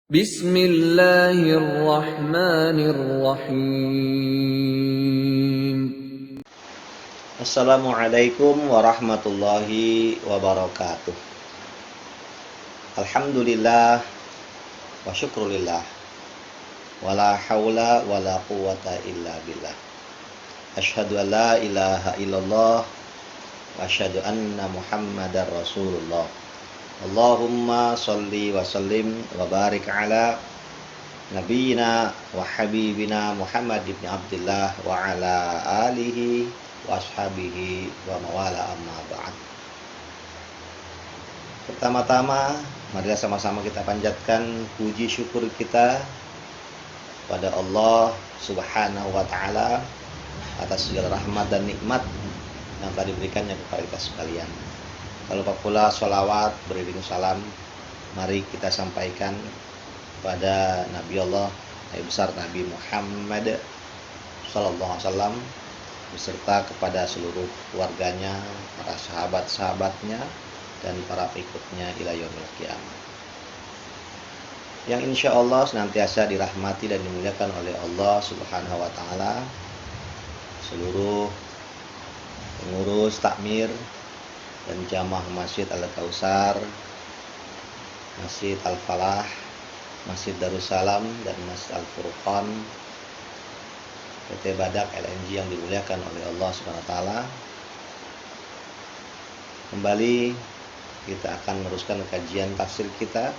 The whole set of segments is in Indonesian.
Bismillahirrahmanirrahim. Assalamualaikum warahmatullahi wabarakatuh. Alhamdulillah wa syukrulillah. Wala haula wala quwata illa billah. Asyhadu an la ilaha illallah wa asyhadu anna Muhammadar Rasulullah. Allahumma sholli wa sallim wa barik ala nabiyyina wa habibina Muhammad ibn Abdullah wa ala alihi wa ashabihi wa mawala amma ba'd. Pertama-tama, marilah sama-sama kita panjatkan puji syukur kita pada Allah Subhanahu wa taala atas segala rahmat dan nikmat yang telah diberikannya kepada kita sekalian. Kalau pula sholawat beriring salam, mari kita sampaikan pada Nabi Allah, Nabi besar Nabi Muhammad sallallahu alaihi wasallam beserta kepada seluruh keluarganya, para sahabat-sahabatnya dan para pengikutnya ila yaumil qiyamah. Yang insya Allah senantiasa dirahmati dan dimuliakan oleh Allah Subhanahu wa taala, seluruh pengurus takmir dan jamaah Masjid Al-Kautsar, Masjid Al-Falah, Masjid Darussalam dan Masjid Al-Furqan, PT Badak LNG yang dimuliakan oleh Allah Subhanahu wa taala. Kembali kita akan meneruskan kajian tafsir kita,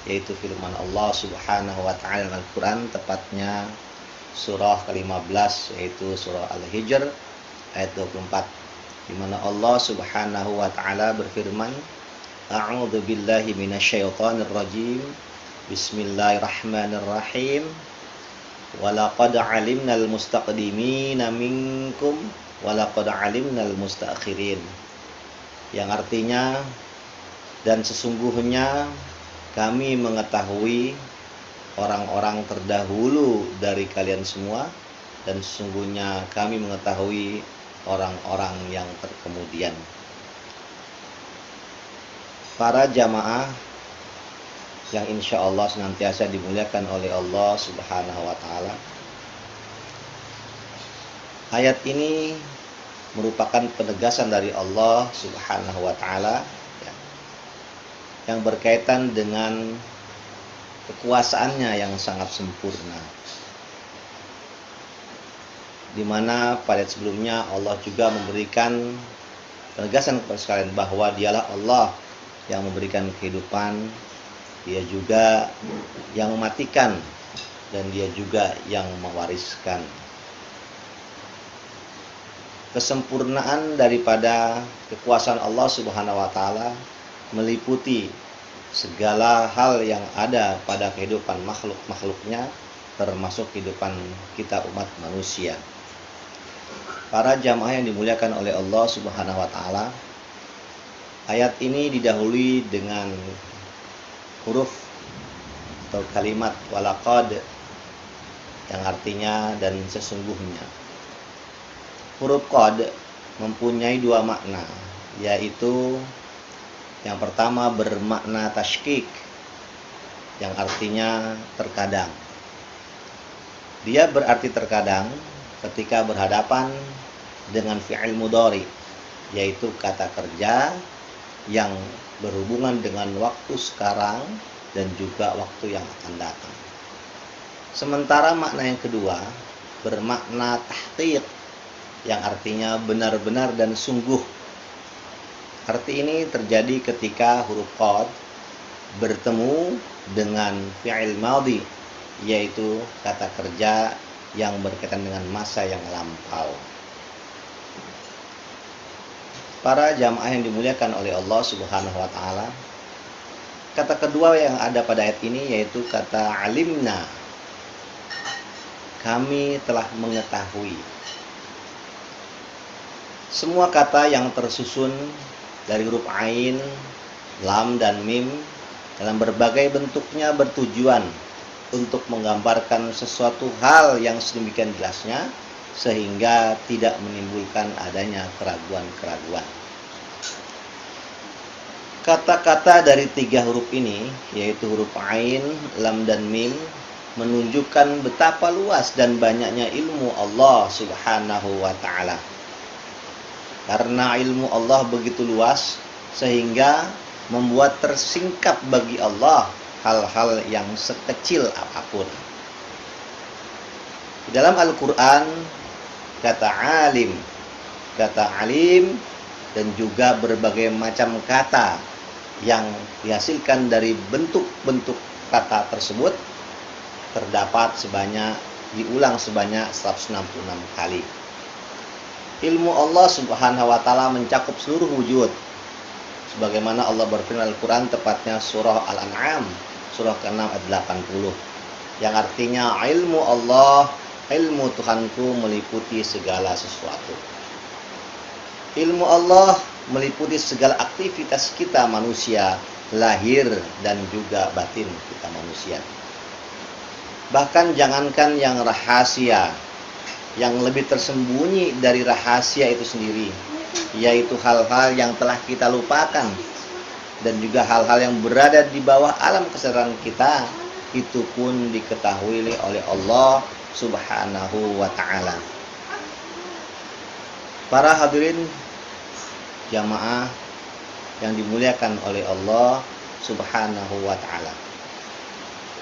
yaitu firman Allah Subhanahu wa taala dalam Al-Qur'an, tepatnya surah ke-15 yaitu surah Al-Hijr ayat 24, di mana Allah Subhanahu wa taala berfirman, A'udzu billahi minasyaitonir rajim. Bismillahirrahmanirrahim. Walaqad 'alimnal mustaqdimina minkum walaqad 'alimnal mustaakhirin. Yang artinya, dan sesungguhnya kami mengetahui orang-orang terdahulu dari kalian semua, dan sesungguhnya kami mengetahui orang-orang yang terkemudian. Para jamaah yang insya Allah senantiasa dimuliakan oleh Allah Subhanahu wa ta'ala, ayat ini merupakan penegasan dari Allah Subhanahu wa ta'ala yang berkaitan dengan kekuasaannya yang sangat sempurna, di mana pada sebelumnya Allah juga memberikan penegasan kepada sekalian bahwa dialah Allah yang memberikan kehidupan, dia juga yang mematikan, dan dia juga yang mewariskan. Kesempurnaan daripada kekuasaan Allah Subhanahu wa taala meliputi segala hal yang ada pada kehidupan makhluk-makhluknya, termasuk kehidupan kita umat manusia. Para jamaah yang dimuliakan oleh Allah Subhanahu wa taala, ayat ini didahului dengan huruf atau kalimat walaqad, yang artinya dan sesungguhnya. Huruf qad mempunyai dua makna, yaitu yang pertama bermakna tasykik, yang artinya terkadang. Dia berarti terkadang ketika berhadapan dengan fi'il mudhari, yaitu kata kerja yang berhubungan dengan waktu sekarang dan juga waktu yang akan datang. Sementara makna yang kedua bermakna tahqiq, yang artinya benar-benar dan sungguh. Arti ini terjadi ketika huruf qad bertemu dengan fi'il madhi, yaitu kata kerja yang berkaitan dengan masa yang lampau. Para jamaah yang dimuliakan oleh Allah Subhanahu wa taala, kata kedua yang ada pada ayat ini yaitu kata alimna. Kami telah mengetahui. Semua kata yang tersusun dari huruf ain, lam dan mim dalam berbagai bentuknya bertujuan untuk menggambarkan sesuatu hal yang sedemikian jelasnya sehingga tidak menimbulkan adanya keraguan-keraguan. Kata-kata dari 3 huruf ini, yaitu huruf Ain, Lam, dan Mim, menunjukkan betapa luas dan banyaknya ilmu Allah Subhanahu wa ta'ala. Karena ilmu Allah begitu luas, sehingga membuat tersingkap bagi Allah hal-hal yang sekecil apapun. Di dalam Al-Quran, kata alim, dan juga berbagai macam kata yang dihasilkan dari bentuk-bentuk kata tersebut diulang sebanyak 166 kali. Ilmu Allah Subhanahu wa ta'ala mencakup seluruh wujud. Sebagaimana Allah berfirman Al-Quran, tepatnya surah Al-An'am, surah ke-6 ayat 80. Yang artinya ilmu Allah, ilmu Tuhanku meliputi segala sesuatu. Ilmu Allah meliputi segala aktivitas kita manusia, lahir dan juga batin kita manusia. Bahkan jangankan yang rahasia, yang lebih tersembunyi dari rahasia itu sendiri, yaitu hal-hal yang telah kita lupakan, dan juga hal-hal yang berada di bawah alam kesadaran kita, itu pun diketahui oleh Allah Subhanahu wa ta'ala. Para hadirin jamaah yang dimuliakan oleh Allah Subhanahu wa ta'ala.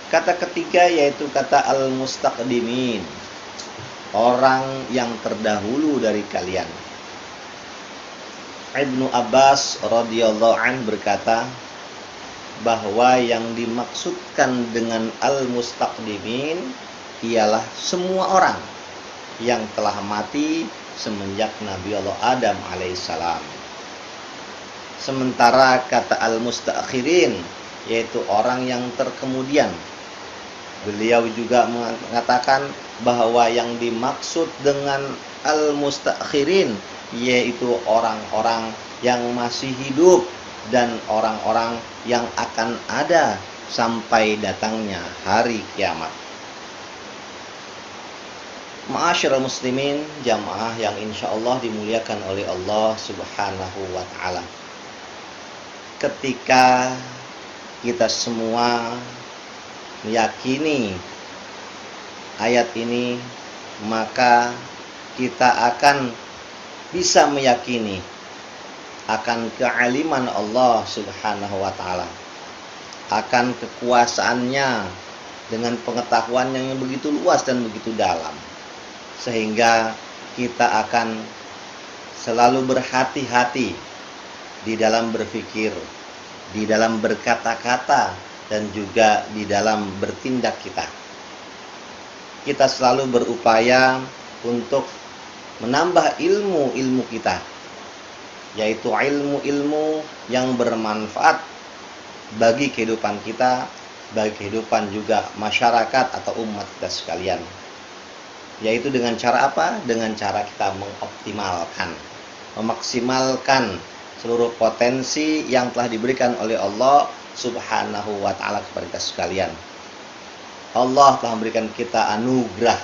Kata ketiga yaitu kata al-mustaqdimin, orang yang terdahulu dari kalian. Ibnu Abbas radhiyallahu an berkata bahwa yang dimaksudkan dengan al-mustaqdimin ialah semua orang yang telah mati semenjak Nabi Allah Adam alaihissalam. Sementara kata al-mustakhirin yaitu orang yang terkemudian. Beliau juga mengatakan bahwa yang dimaksud dengan al-mustakhirin yaitu orang-orang yang masih hidup dan orang-orang yang akan ada sampai datangnya hari kiamat. Ma'asyiral muslimin, jamaah yang insyaallah dimuliakan oleh Allah Subhanahu wa ta'ala. Ketika kita semua meyakini ayat ini, maka kita akan bisa meyakini akan kealiman Allah Subhanahu wa ta'ala, akan kekuasaannya dengan pengetahuan yang begitu luas dan begitu dalam, sehingga kita akan selalu berhati-hati di dalam berpikir, di dalam berkata-kata, dan juga di dalam bertindak kita. Kita selalu berupaya untuk menambah ilmu-ilmu kita, yaitu ilmu-ilmu yang bermanfaat bagi kehidupan kita, bagi kehidupan juga masyarakat atau umat kita sekalian. Yaitu dengan cara apa? Dengan cara kita memaksimalkan seluruh potensi yang telah diberikan oleh Allah Subhanahu wa ta'ala kepada kita sekalian. Allah telah memberikan kita anugerah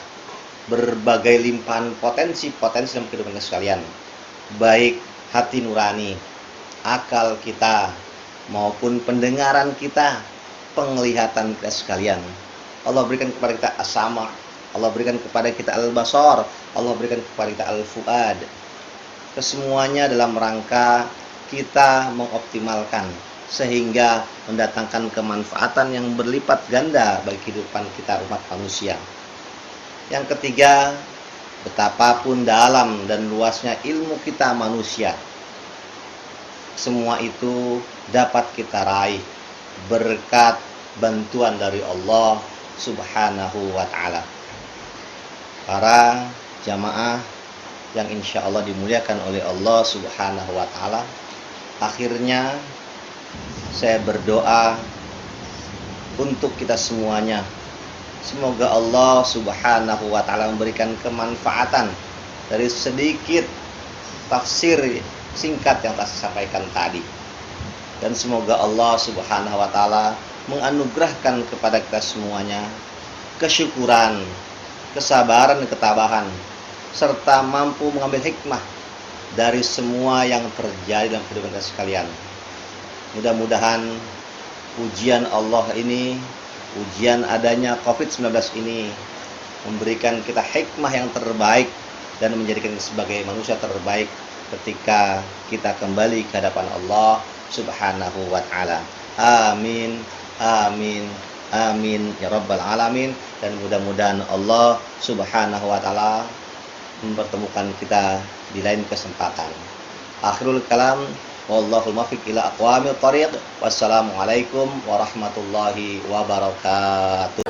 berbagai limpahan potensi-potensi dalam kehidupan kita sekalian, baik hati nurani, akal kita, maupun pendengaran kita, penglihatan kita sekalian. Allah berikan kepada kita as-sama', Allah berikan kepada kita al-basar, Allah berikan kepada kita al-fuad. Kesemuanya dalam rangka kita mengoptimalkan sehingga mendatangkan kemanfaatan yang berlipat ganda bagi kehidupan kita umat manusia. Yang ketiga, betapapun dalam dan luasnya ilmu kita manusia, semua itu dapat kita raih berkat bantuan dari Allah Subhanahu wa ta'ala. Para jamaah yang insya Allah dimuliakan oleh Allah Subhanahu wa ta'ala, akhirnya saya berdoa untuk kita semuanya. Semoga Allah Subhanahu wa ta'ala memberikan kemanfaatan dari sedikit tafsir singkat yang telah saya sampaikan tadi. Dan semoga Allah Subhanahu wa ta'ala menganugerahkan kepada kita semuanya kesyukuran, kesabaran dan ketabahan, serta mampu mengambil hikmah dari semua yang terjadi dalam kehidupan kita sekalian. Mudah-mudahan ujian Allah ini, ujian adanya COVID-19 ini memberikan kita hikmah yang terbaik dan menjadikan kita sebagai manusia terbaik ketika kita kembali ke hadapan Allah Subhanahu wa taala. Amin. Amin. Amin ya rabbal alamin. Dan mudah-mudahan Allah Subhanahu wa taala mempertemukan kita di lain kesempatan. Akhirul kalam, wallahul muwaffiq ila aqwamit thariq. Wassalamualaikum warahmatullahi wabarakatuh.